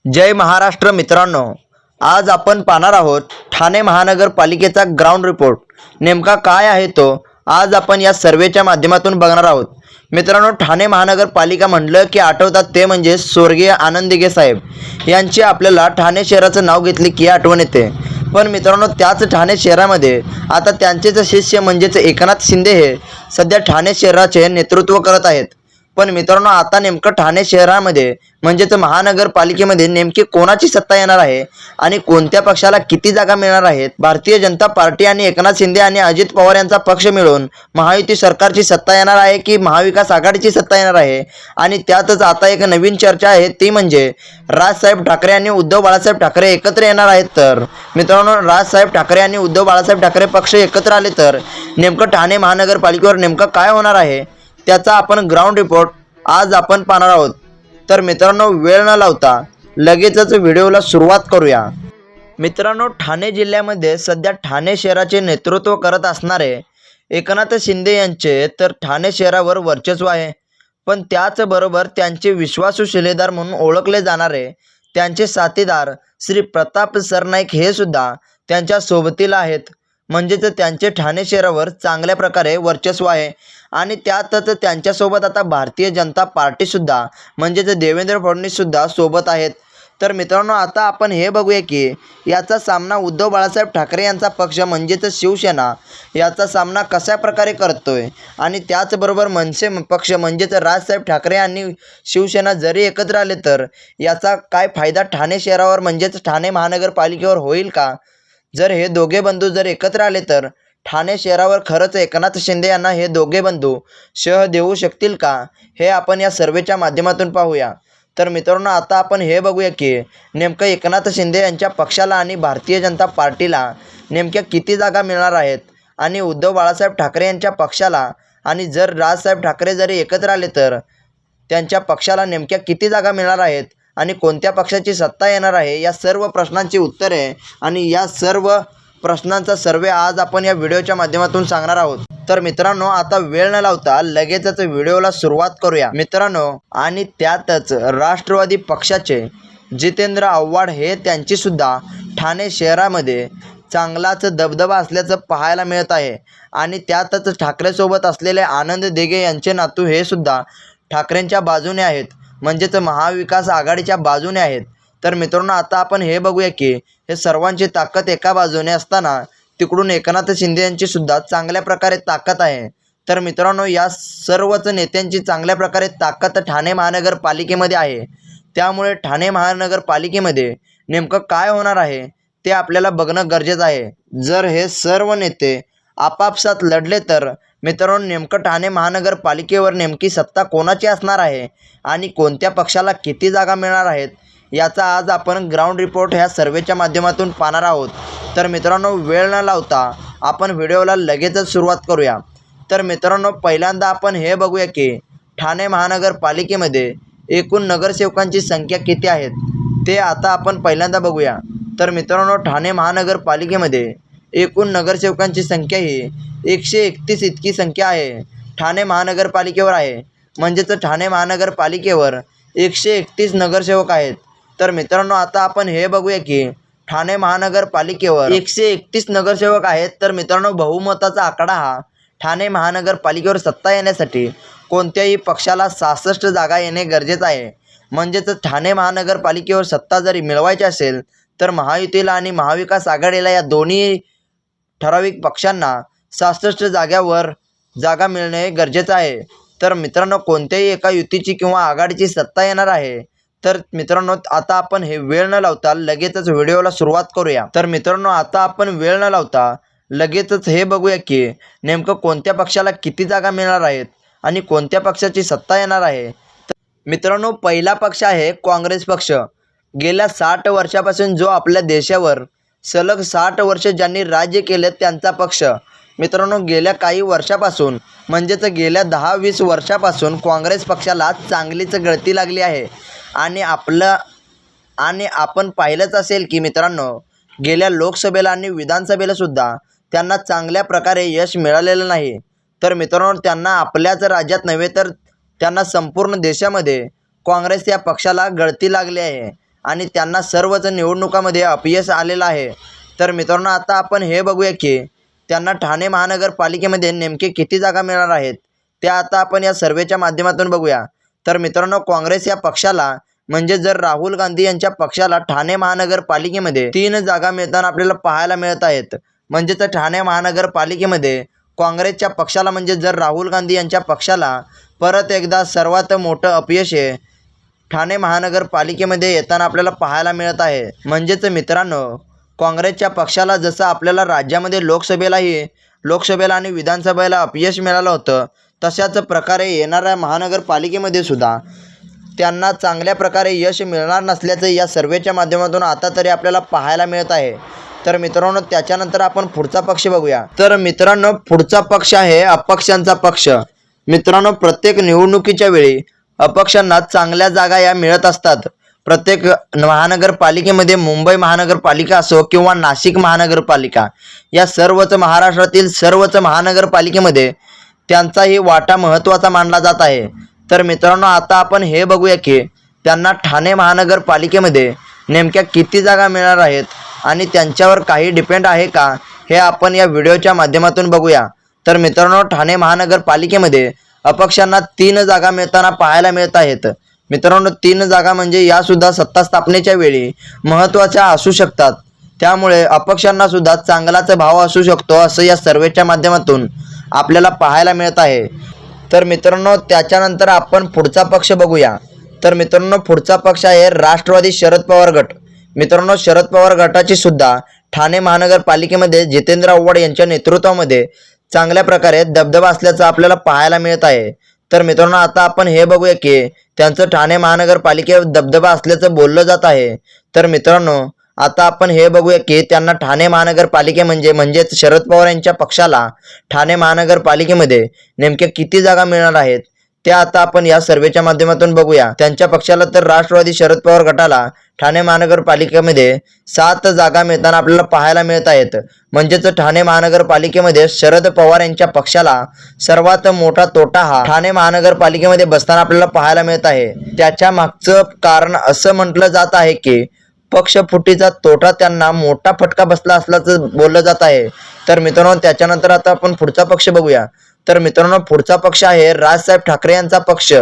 जय महाराष्ट्र मित्रांनो, आज आपण पाहणार आहोत ठाणे महानगरपालिकेचा ग्राउंड रिपोर्ट नेमका काय आहे तो आज आपण या सर्वेच्या माध्यमातून बघणार आहोत। मित्रांनो, ठाणे महानगरपालिका म्हटलं की आठवतात ते म्हणजे स्वर्गीय आनंद दिघे साहेब यांची आपल्याला ठाणे शहराचं नाव घेतले की आठवण येते। पण मित्रांनो, त्याच ठाणे शहरामध्ये आता त्यांचेच शिष्य म्हणजेच एकनाथ शिंदे हे सध्या ठाणे शहराचे नेतृत्व करत आहेत। पण मित्रांनो, आता नेमकं ठाणे शहरामध्ये म्हणजेच महानगरपालिकेमध्ये नेमकी कोणाची सत्ता येणार आहे आणि कोणत्या पक्षाला किती जागा मिळणार आहेत? भारतीय जनता पार्टी आणि एकनाथ शिंदे आणि अजित पवार यांचा पक्ष मिळून महायुती सरकारची सत्ता येणार आहे की महाविकास आघाडीची सत्ता येणार आहे? आणि त्यातच आता एक नवीन चर्चा आहे, ती म्हणजे राजसाहेब ठाकरे आणि उद्धव बाळासाहेब ठाकरे एकत्र येणार आहेत। तर मित्रांनो, राजसाहेब ठाकरे आणि उद्धव बाळासाहेब ठाकरे पक्ष एकत्र आले तर नेमकं ठाणे महानगरपालिकेवर नेमकं काय होणार आहे त्याचा आपण ग्राउंड रिपोर्ट आज आपण पाहणार आहोत। तर मित्रांनो, वेळ न लावता लगेचच व्हिडिओला सुरुवात करूया। मित्रांनो, ठाणे जिल्ह्यामध्ये सध्या ठाणे शहराचे नेतृत्व करत असणारे एकनाथ शिंदे यांचे तर ठाणे शहरावर वर्चस्व आहे। पण त्याचबरोबर त्यांचे विश्वासू शिलेदार म्हणून ओळखले जाणारे त्यांचे साथीदार श्री प्रताप सरनाईक हे सुद्धा त्यांच्या सोबतीला आहेत। म्हणजेच त्यांचे ठाणे शहरावर चांगल्या प्रकारे वर्चस्व आहे आणि त्यातच त्यांच्यासोबत आता भारतीय जनता पार्टीसुद्धा म्हणजेच देवेंद्र फडणवीससुद्धा सोबत आहेत। तर मित्रांनो, आता आपण हे बघूया की याचा सामना उद्धव बाळासाहेब ठाकरे यांचा पक्ष म्हणजेच शिवसेना याचा सामना कशा प्रकारे करतोय आणि त्याचबरोबर मनसे पक्ष म्हणजेच राजसाहेब ठाकरे आणि शिवसेना जरी एकत्र आले तर याचा काय फायदा ठाणे शहरावर म्हणजेच ठाणे महानगरपालिकेवर होईल का? जर हे दोघे बंधू जर एकत्र आले तर ठाणे शहरावर खरंच एकनाथ शिंदे यांना हे दोघे बंधू शह देऊ शकतील का? हे आपण या सर्वेच्या माध्यमातून पाहूया। तर मित्रांनो, आता आपण हे बघूया की नेमकं एकनाथ शिंदे यांच्या पक्षाला आणि भारतीय जनता पार्टीला नेमक्या किती जागा मिळणार आहेत आणि उद्धव बाळासाहेब ठाकरे यांच्या पक्षाला आणि जर राजसाहेब ठाकरे जरी एकत्र आले तर त्यांच्या पक्षाला नेमक्या किती जागा मिळणार आहेत आणि कोणत्या पक्षाची सत्ता येणार आहे, या सर्व प्रश्नांची उत्तरे आणि या सर्व प्रश्नांचा सर्वे आज आपण या व्हिडिओच्या माध्यमातून सांगणार आहोत। तर मित्रांनो, आता वेळ न लावता लगेचच व्हिडिओला सुरुवात करूया मित्रांनो। आणि त्यातच राष्ट्रवादी पक्षाचे जितेंद्र आव्हाड हे त्यांची सुद्धा ठाणे शहरामध्ये चांगलाच दबदबा असल्याचं पाहायला मिळत आहे आणि त्यातच ठाकरेसोबत असलेले आनंद दिघे यांचे नातू हे सुद्धा ठाकरेंच्या बाजूने आहेत, म्हणजेच महाविकास आघाडीच्या बाजूने आहेत। तर मित्रांनो, आता आपण हे बघूया की हे सर्वांची ताकद एका बाजूने असताना तिकडून एकनाथ शिंदे यांची सुद्धा चांगल्या प्रकारे ताकद आहे। तर मित्रांनो, या सर्वच नेत्यांची चांगल्या प्रकारे ताकद ठाणे महानगरपालिकेमध्ये आहे। त्यामुळे ठाणे महानगरपालिकेमध्ये नेमकं काय होणार आहे ते आपल्याला बघणं गरजेचं आहे। जर हे सर्व नेते आपापसात लढले तर मित्रांनो, नेमकं ठाणे महानगरपालिकेवर नेमकी सत्ता कोणाची असणार आहे आणि कोणत्या पक्षाला किती जागा मिळणार आहेत याचा आज आपण ग्राउंड रिपोर्ट ह्या सर्वेच्या माध्यमातून पाहणार आहोत। तर मित्रांनो, वेळ न लावता आपण व्हिडिओला लगेचच सुरुवात करूया। तर मित्रांनो, पहिल्यांदा आपण हे बघूया की ठाणे महानगरपालिकेमध्ये एकूण नगरसेवकांची संख्या किती आहेत ते आता आपण पहिल्यांदा बघूया। तर मित्रांनो, ठाणे महानगरपालिकेमध्ये एकूण नगरसेवकांची संख्या ही 131 इतकी संख्या आहे ठाणे महानगरपालिकेवर आहे। म्हणजेच ठाणे महानगरपालिकेवर 131 नगरसेवक आहेत। तर मित्रांनो, आता आपण हे बघूया की ठाणे महानगरपालिकेवर 131 नगरसेवक आहेत। तर मित्रांनो, बहुमताचा आकडा हा ठाणे महानगरपालिकेवर सत्ता येण्यासाठी कोणत्याही पक्षाला 66 जागा येणे गरजेचं आहे। म्हणजेच ठाणे महानगरपालिकेवर सत्ता जरी मिळवायची असेल तर महायुतीला आणि महाविकास आघाडीला या दोन्ही ठराविक पक्षांना 66 जाग्यावर जागा मिळणे गरजेचं आहे। तर मित्रांनो, कोणत्याही एका युतीची किंवा आघाडीची सत्ता येणार आहे तर मित्रांनो, आता आपण हे वेळ न लावता लगेचच व्हिडिओला सुरुवात करूया। तर मित्रांनो, आता आपण वेळ न लावता लगेचच हे बघूया की नेमकं कोणत्या पक्षाला किती जागा मिळणार आहेत आणि कोणत्या पक्षाची सत्ता येणार आहे। मित्रांनो, पहिला पक्ष आहे काँग्रेस पक्ष। गेल्या 60 वर्षापासून जो आपल्या देशावर सलग 60 वर्ष ज्यांनी राज्य केले त्यांचा पक्ष। मित्रांनो, गेल्या काही वर्षापासून म्हणजेच गेल्या 10-20 वर्षापासून काँग्रेस पक्षाला चांगलीच गळती लागली आहे आणि आपण पाहिलंच असेल की मित्रांनो, गेल्या लोकसभेला आणि विधानसभेला सुद्धा त्यांना चांगल्या प्रकारे यश मिळालेलं नाही। तर मित्रांनो, त्यांना आपल्याच राज्यात नव्हे तर त्यांना संपूर्ण देशामध्ये काँग्रेस या पक्षाला गळती लागली आहे आणि त्यांना सर्वच निवडणुकामध्ये अपयश आलेलं आहे। तर मित्रांनो आता आपण हे बघूया की त्यांना ठाणे महानगरपालिकेमध्ये नेमके किती जागा मिळणार आहेत, त्या आता आपण या सर्वेच्या माध्यमातून बघूया। तर मित्रांनो काँग्रेस या पक्षाला म्हणजे जर राहुल गांधी यांच्या पक्षाला ठाणे महानगरपालिकेमध्ये 3 जागा मिळताना आपल्याला पाहायला मिळत आहेत। म्हणजेच ठाणे महानगरपालिकेमध्ये काँग्रेसच्या पक्षाला म्हणजे जर राहुल गांधी यांच्या पक्षाला परत एकदा सर्वात मोठं अपयश हे ठाणे महानगरपालिकेमध्ये येताना आपल्याला पाहायला मिळत आहे। म्हणजेच मित्रांनो काँग्रेसच्या पक्षाला जसं आपल्याला राज्यामध्ये लोकसभेला आणि विधानसभेला अपयश मिळालं होतं, तशाच प्रकारे येणाऱ्या महानगरपालिकेमध्ये सुद्धा त्यांना चांगल्या प्रकारे यश मिळणार नसल्याचं या सर्वेच्या माध्यमातून आता तरी आपल्याला पाहायला मिळत आहे। तर मित्रांनो त्याच्यानंतर आपण पुढचा पक्ष बघूया। तर मित्रांनो पुढचा पक्ष आहे अपक्षांचा पक्ष। मित्रांनो प्रत्येक निवडणुकीच्या वेळी अपक्षांना चांगल्या जागा या मिळत असतात। प्रत्येक महानगरपालिकेमध्ये मुंबई महानगरपालिका असो किंवा नाशिक महानगरपालिका या सर्वच महाराष्ट्रातील सर्वच महानगरपालिकेमध्ये त्यांचाही वाटा महत्त्वाचा मानला जात आहे। तर मित्रांनो आता आपण हे बघूया की त्यांना ठाणे महानगरपालिकेमध्ये नेमक्या किती जागा मिळणार आहेत आणि त्यांच्यावर काही डिपेंड आहे का, हे आपण या व्हिडिओच्या माध्यमातून बघूया। तर मित्रांनो ठाणे महानगरपालिकेमध्ये अपक्षांना 3 जागा मिळताना पाहायला मिळत आहेत। मित्रांनो 3 जागा म्हणजे यासुद्धा सत्ता स्थापनेच्या वेळी महत्त्वाच्या असू शकतात, त्यामुळे अपक्षांना सुद्धा चांगलाच भाव असू शकतो असं या सर्वेच्या माध्यमातून आपल्याला पाहायला मिळत आहे। तर मित्रांनो त्याच्यानंतर आपण पुढचा पक्ष बघूया। तर मित्रांनो पुढचा पक्ष आहे राष्ट्रवादी शरद पवार गट। मित्रांनो शरद पवार गटाची सुद्धा ठाणे महानगरपालिकेमध्ये जितेंद्र आव्हाड यांच्या नेतृत्वामध्ये चांगल्या प्रकारे दबदबा असल्याचं आपल्याला पाहायला मिळत आहे। तर मित्रांनो आता आपण हे बघूया की त्यांचं ठाणे महानगरपालिकेवर दबदबा असल्याचं बोललं जात आहे। तर मित्रांनो आता आपण हे बघूया की त्यांना ठाणे महानगरपालिके म्हणजेच शरद पवार यांच्या पक्षाला ठाणे महानगरपालिकेमध्ये नेमक्या किती जागा मिळणार आहेत, त्या आता आपण या सर्वेच्या माध्यमातून बघूया। त्यांच्या पक्षाला तर राष्ट्रवादी शरद पवार गटाला ठाणे महानगरपालिकेमध्ये 7 जागा मिळताना आपल्याला पाहायला मिळत आहेत। म्हणजेच ठाणे महानगरपालिकेमध्ये शरद पवार यांच्या पक्षाला सर्वात मोठा तोटा हा ठाणे महानगरपालिकेमध्ये बसताना आपल्याला पाहायला मिळत आहे। त्याच्या मागचं कारण असं म्हटलं जात आहे की पक्षफुटीचा तोटा त्यांना मोठा फटका बसला असल्याचं बोललं जात आहे। तर मित्रांनो त्याच्यानंतर आता आपण पुढचा पक्ष बघूया। तर मित्रांनो पुढचा पक्ष आहे राजसाहेब ठाकरे यांचा पक्ष।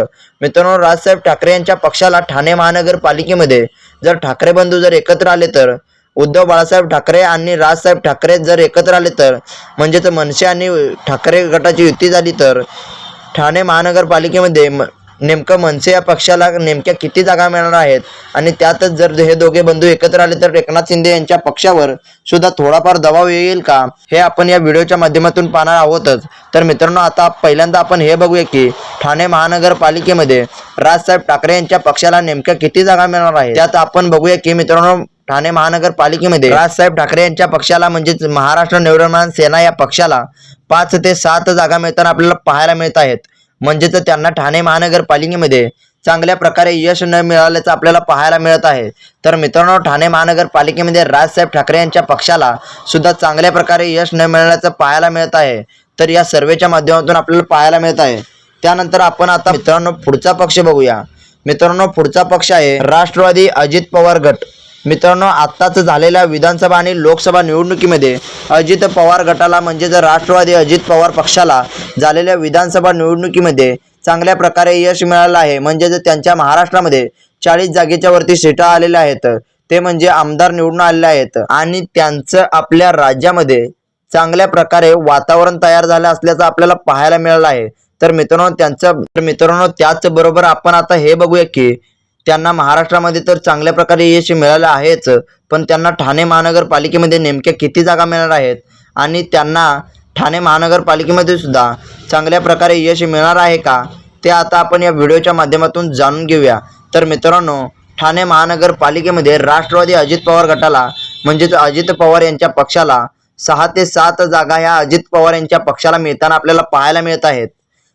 मित्रांनो राजसाहेब ठाकरे यांच्या पक्षाला ठाणे महानगरपालिकेमध्ये जर ठाकरे बंधू जर एकत्र आले, तर उद्धव बाळासाहेब ठाकरे आणि राजसाहेब ठाकरे जर एकत्र आले, तर म्हणजेच मनसे आणि ठाकरे गटाची युती झाली, तर ठाणे महानगरपालिकेमध्ये नेमकं मनसे या पक्षाला नेमक्या किती जागा मिळणार आहेत आणि त्यातच जर हे दोघे बंधू एकत्र आले तर एकनाथ शिंदे यांच्या पक्षावर सुद्धा थोडाफार दबाव येईल का, हे आपण या व्हिडिओच्या माध्यमातून पाहणार आहोतच। तर मित्रांनो आता पहिल्यांदा आपण हे बघूया की ठाणे महानगरपालिकेमध्ये राजसाहेब ठाकरे यांच्या पक्षाला नेमक्या किती जागा मिळणार आहेत। त्यात आपण बघूया की मित्रांनो ठाणे महानगरपालिकेमध्ये राजसाहेब ठाकरे यांच्या पक्षाला म्हणजेच महाराष्ट्र नवनिर्माण सेना या पक्षाला 5 ते 7 जागा मिळताना आपल्याला पाहायला मिळत आहेत। म्हणजेच त्यांना ठाणे महानगरपालिकेमध्ये चांगल्या प्रकारे यश न मिळाल्याचं आपल्याला पाहायला मिळत आहे। तर मित्रांनो ठाणे महानगरपालिकेमध्ये राजसाहेब ठाकरे यांच्या पक्षाला सुद्धा चांगल्या प्रकारे यश न मिळाल्याचं पाहायला मिळत आहे। तर या सर्वेच्या माध्यमातून आपल्याला पाहायला मिळत आहे। त्यानंतर आपण आता मित्रांनो पुढचा पक्ष बघूया। मित्रांनो पुढचा पक्ष आहे राष्ट्रवादी अजित पवार गट। मित्रांनो आत्ताच झालेल्या विधानसभा आणि लोकसभा निवडणुकीमध्ये अजित पवार गटाला म्हणजेच राष्ट्रवादी अजित पवार पक्षाला झालेल्या विधानसभा निवडणुकीमध्ये चांगल्या प्रकारे यश मिळालं आहे। म्हणजेच त्यांच्या महाराष्ट्रामध्ये 40 जागेच्या वरती सीटा आलेल्या आहेत, ते म्हणजे आमदार निवडून आलेले आहेत आणि त्यांचं आपल्या राज्यामध्ये चांगल्या प्रकारे वातावरण तयार झालं असल्याचं आपल्याला पाहायला मिळालं आहे। तर मित्रांनो त्याचबरोबर आपण आता हे बघूया की त्यांना महाराष्ट्रामध्ये तर चांगल्या प्रकारे यश मिळालं आहेच, पण त्यांना ठाणे महानगरपालिकेमध्ये नेमक्या किती जागा मिळणार आहेत आणि त्यांना ठाणे महानगरपालिकेमध्ये सुद्धा चांगल्या प्रकारे यश मिळणार आहे का, ते आता आपण या व्हिडिओच्या माध्यमातून जाणून घेऊया। तर मित्रांनो ठाणे महानगरपालिकेमध्ये राष्ट्रवादी अजित पवार गटाला म्हणजेच अजित पवार यांच्या पक्षाला 6 ते 7 जागा ह्या अजित पवार यांच्या पक्षाला मिळताना आपल्याला पाहायला मिळत आहेत।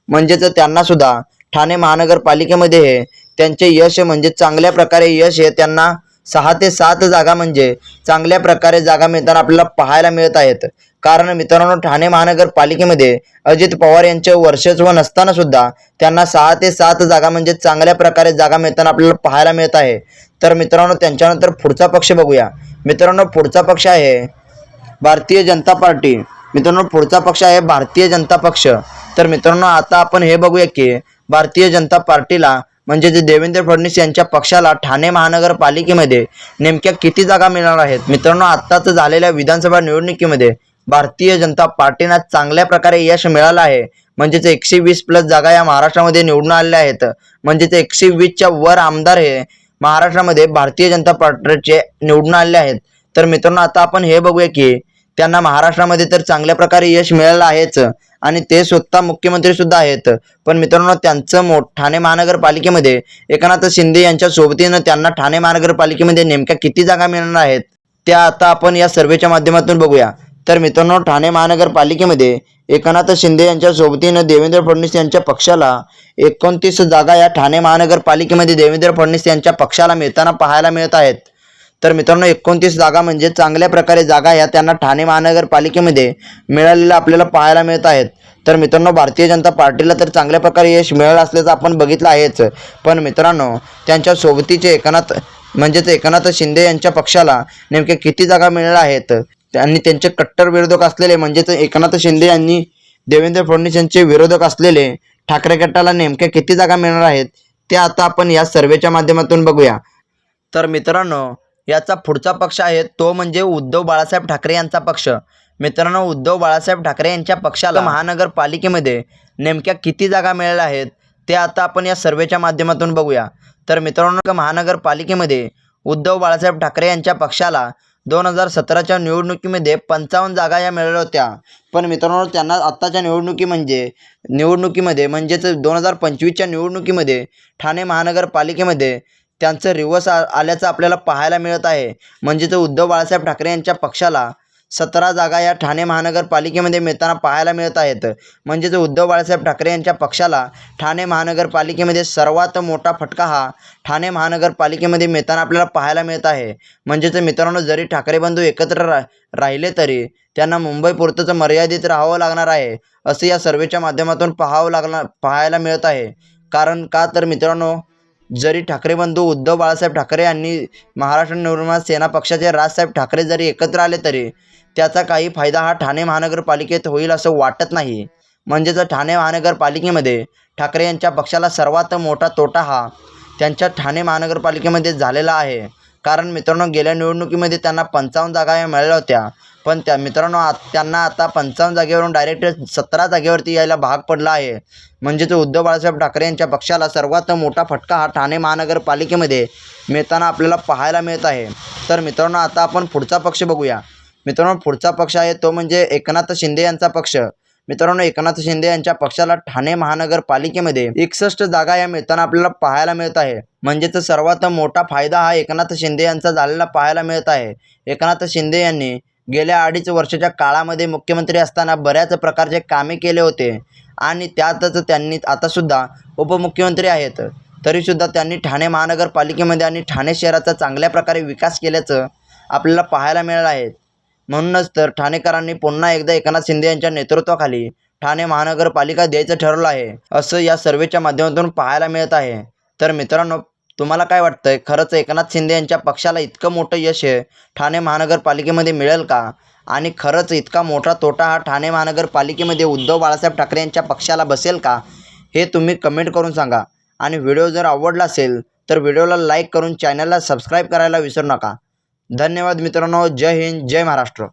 म्हणजेच त्यांना सुद्धा ठाणे महानगरपालिकेमध्ये त्यांचे यश म्हणजे चांगल्या प्रकारे यश हे त्यांना 6 ते 7 जागा म्हणजे चांगल्या प्रकारे जागा मिळताना आपल्याला पाहायला मिळत आहेत. कारण मित्रांनो ठाणे महानगरपालिकेमध्ये अजित पवार यांचे वर्चस्व नसताना सुद्धा त्यांना 6 ते 7 जागा म्हणजे चांगल्या प्रकारे जागा मिळताना आपल्याला पाहायला मिळत आहे. तर मित्रांनो त्यांच्यानंतर पुढचा पक्ष बघूया. मित्रांनो पुढचा पक्ष आहे भारतीय जनता पार्टी. मित्रांनो पुढचा पक्ष आहे भारतीय जनता पक्ष. तर मित्रांनो आता आपण हे बघूया की भारतीय जनता पार्टीला म्हणजे जे देवेंद्र फडणवीस यांच्या पक्षाला ठाणे महानगरपालिकेमध्ये नेमक्या किती जागा मिळणार आहेत. मित्रांनो आत्ताच झालेल्या विधानसभा निवडणुकीमध्ये भारतीय जनता पार्टीला चांगल्या प्रकारे यश मिळालं आहे. म्हणजेच 120 प्लस जागा या महाराष्ट्रामध्ये निवडून आलेल्या आहेत. म्हणजेच 120च्या वर आमदार हे महाराष्ट्रामध्ये भारतीय जनता पार्टीचे निवडून आलेले आहेत. तर मित्रांनो आता आपण हे बघूया की त्यांना महाराष्ट्रामध्ये तर चांगल्या प्रकारे यश मिळालं आहेच आणि ते स्वतः मुख्यमंत्री सुद्धा आहेत. पण मित्रांनो त्यांचं ठाणे महानगरपालिकेमध्ये एकनाथ शिंदे यांच्या सोबतीनं त्यांना ठाणे महानगरपालिकेमध्ये नेमक्या किती जागा मिळणार आहेत त्या आता आपण या सर्वेच्या माध्यमातून बघूया. तर मित्रांनो ठाणे महानगरपालिकेमध्ये एकनाथ शिंदे यांच्या सोबतीनं देवेंद्र फडणवीस यांच्या पक्षाला 29 जागा या ठाणे महानगरपालिकेमध्ये देवेंद्र फडणवीस यांच्या पक्षाला मिळताना पाहायला मिळत आहेत. तर मित्रांनो 29 जागा म्हणजे चांगल्या प्रकारे जागा या त्यांना ठाणे महानगरपालिकेमध्ये मिळालेल्या आपल्याला पाहायला मिळत आहेत. तर मित्रांनो भारतीय जनता पार्टीला तर चांगल्या प्रकारे यश मिळालं असल्याचं आपण बघितलं आहेच. पण मित्रांनो त्यांच्या सोबतीचे एकनाथ शिंदे यांच्या पक्षाला नेमक्या किती जागा मिळाल्या आहेत आणि त्यांचे कट्टर विरोधक असलेले म्हणजेच एकनाथ शिंदे यांनी देवेंद्र फडणवीस यांचे विरोधक असलेले ठाकरे गटाला नेमक्या किती जागा मिळणार आहेत ते आता आपण या सर्वेच्या माध्यमातून बघूया. तर मित्रांनो याचा पुढचा पक्ष आहे तो म्हणजे उद्धव बाळासाहेब ठाकरे यांचा पक्ष. मित्रांनो उद्धव बाळासाहेब ठाकरे यांच्या पक्षाला महानगरपालिकेमध्ये नेमक्या किती जागा मिळाल्या आहेत ते आता आपण या सर्वेच्या माध्यमातून बघूया. तर मित्रांनो महानगरपालिकेमध्ये उद्धव बाळासाहेब ठाकरे यांच्या पक्षाला 2017च्या निवडणुकीमध्ये 55 जागा या मिळाल्या होत्या. पण मित्रांनो त्यांना आत्ताच्या निवडणुकीमध्ये म्हणजेच 2025च्या निवडणुकीमध्ये ठाणे महानगरपालिकेमध्ये त्यांचं रिवर्स आल्याचं आपल्याला पाहायला मिळत आहे. म्हणजेच उद्धव बाळासाहेब ठाकरे यांच्या पक्षाला 17 जागा या ठाणे महानगरपालिकेमध्ये मिळताना पाहायला मिळत आहेत. म्हणजेच उद्धव बाळासाहेब ठाकरे यांच्या पक्षाला ठाणे महानगरपालिकेमध्ये सर्वात मोठा फटका हा ठाणे महानगरपालिकेमध्ये मिळताना आपल्याला पाहायला मिळत आहे. म्हणजेच मित्रांनो जरी ठाकरे बंधू एकत्र राहिले तरी त्यांना मुंबईपुरतंच मर्यादित राहावं लागणार आहे असं या सर्वेच्या माध्यमातून पाहायला मिळत आहे. कारण का तर मित्रांनो जरी ठाकरे बंधू उद्धव बाळासाहेब ठाकरे यांनी महाराष्ट्र नवनिर्माण सेना पक्षाचे राजसाहेब ठाकरे जरी एकत्र आले तरी त्याचा काही फायदा हा ठाणे महानगरपालिकेत होईल असं वाटत नाही. म्हणजेच ठाणे महानगरपालिकेमध्ये ठाकरे यांच्या पक्षाला सर्वात मोठा तोटा हा त्यांच्या ठाणे महानगरपालिकेमध्ये झालेला आहे. कारण मित्रांनो गेल्या निवडणुकीमध्ये त्यांना 55 जागा या मिळाल्या होत्या. पण मित्रांनो त्यांना आता 55 जागेवरून डायरेक्ट 17 जागेवरती यायला भाग पडला आहे. म्हणजेच उद्धव बाळासाहेब ठाकरे यांच्या पक्षाला सर्वात मोठा फटका हा ठाणे महानगरपालिकेमध्ये मिळताना आपल्याला पाहायला मिळत आहे. तर मित्रांनो आता आपण पुढचा पक्ष बघूया. मित्रांनो पुढचा पक्ष आहे तो म्हणजे एकनाथ शिंदे यांचा पक्ष. मित्रांनो एकनाथ शिंदे यांच्या पक्षाला ठाणे महानगरपालिकेमध्ये 61 जागा या मिळताना आपल्याला पाहायला मिळत आहे. म्हणजेच सर्वात मोठा फायदा हा एकनाथ शिंदे यांचा झालेला पाहायला मिळत आहे. एकनाथ शिंदे यांनी गेल्या 2.5 वर्षाच्या काळामध्ये मुख्यमंत्री असताना बऱ्याच प्रकारचे कामे केले होते आणि त्यातच त्यांनी आतासुद्धा उपमुख्यमंत्री आहेत. तरीसुद्धा त्यांनी ठाणे महानगरपालिकेमध्ये आणि ठाणे शहराचा चांगल्या प्रकारे विकास केल्याचं आपल्याला पाहायला मिळालं आहे. म्हणूनच तर ठाणेकरांनी पुन्हा एकदा एकनाथ शिंदे यांच्या नेतृत्वाखाली ठाणे महानगरपालिका द्यायचं ठरवलं आहे असं या सर्वेच्या माध्यमातून पाहायला मिळत आहे. तर मित्रांनो तुम्हाला काय वाटतंय खरंच एकनाथ शिंदे यांच्या पक्षाला इतकं मोठं यश ठाणे महानगरपालिकेमध्ये मिळेल का आणि खरंच इतका मोठा तोटा हा ठाणे महानगरपालिकेमध्ये उद्धव बाळासाहेब ठाकरे यांच्या पक्षाला बसेल का हे तुम्ही कमेंट करून सांगा. आणि व्हिडिओ जर आवडला असेल तर व्हिडिओला लाईक करून चॅनलला सबस्क्राईब करायला विसरू नका. धन्यवाद मित्रांनो. जय हिंद जय महाराष्ट्र.